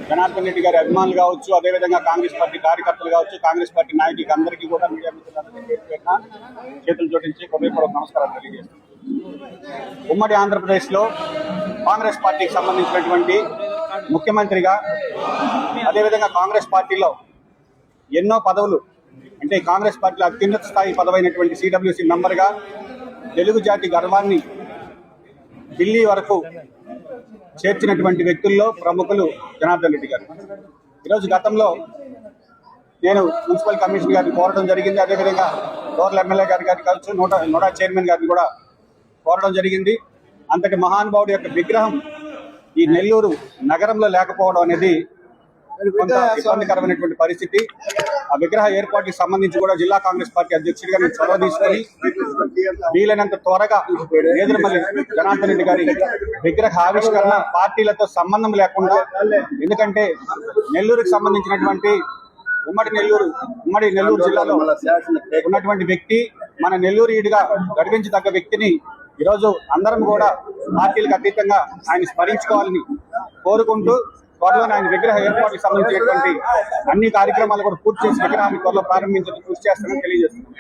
జనార్దన్ రెడ్డి గారి అభిమానులు కావచ్చు, అదేవిధంగా కాంగ్రెస్ పార్టీ కార్యకర్తలు కావచ్చు, కాంగ్రెస్ పార్టీ నాయకులకు అందరికీ కూడా మీడియా మిత్రులందరికీ చేతులు జోడించి హృదయపూర్వక నమస్కారాలు తెలియజేస్తున్నాను. ఉమ్మడి ఆంధ్రప్రదేశ్లో కాంగ్రెస్ పార్టీకి సంబంధించినటువంటి ముఖ్యమంత్రిగా, అదేవిధంగా కాంగ్రెస్ పార్టీలో ఎన్నో పదవులు, అంటే కాంగ్రెస్ పార్టీలో అత్యున్నత స్థాయి పదవైనటువంటి సిడబ్ల్యూసి మెంబర్గా తెలుగు జాతి గర్వాన్ని ఢిల్లీ వరకు చేర్చినటువంటి వ్యక్తుల్లో ప్రముఖులు జనార్దన్ రెడ్డి గారు. ఈరోజు గతంలో నేను మున్సిపల్ కమిషనర్ గారిని కోరడం జరిగింది, అదేవిధంగా గవర్నర్ ఎమ్మెల్యే గారికి కావచ్చు, నోడా చైర్మన్ గారిని కూడా కోరడం జరిగింది. అంతటి మహానుభావుడి యొక్క విగ్రహం ఈ నెల్లూరు నగరంలో లేకపోవడం అనేది కొంత ఇబ్బందికరమైనటువంటి పరిస్థితి. ఆ విగ్రహ ఏర్పాటుకి సంబంధించి కూడా జిల్లా కాంగ్రెస్ పార్టీ అధ్యక్షుడిగా నేను చొరవ తీసుకొని వీలైనంత త్వరగా నేదురుమల్లి జనార్దన్ రెడ్డి గారి విగ్రహ ఆవిష్కరణ పార్టీలతో సంబంధం లేకుండా, ఎందుకంటే నెల్లూరుకి సంబంధించినటువంటి ఉమ్మడి నెల్లూరు జిల్లాలో ఉన్నటువంటి వ్యక్తి, మన నెల్లూరు ఈడుగా గర్వించదగ్గ వ్యక్తిని ఈరోజు అందరం కూడా పార్టీలకు అతీతంగా ఆయన స్మరించుకోవాలని కోరుకుంటూ, త్వరలో ఆయన విగ్రహ ఏర్పాటుకు సంబంధించినటువంటి అన్ని కార్యక్రమాలు కూడా పూర్తి చేసి విగ్రహాన్ని త్వరలో ప్రారంభించడానికి కృషి చేస్తామని తెలియజేస్తున్నాం.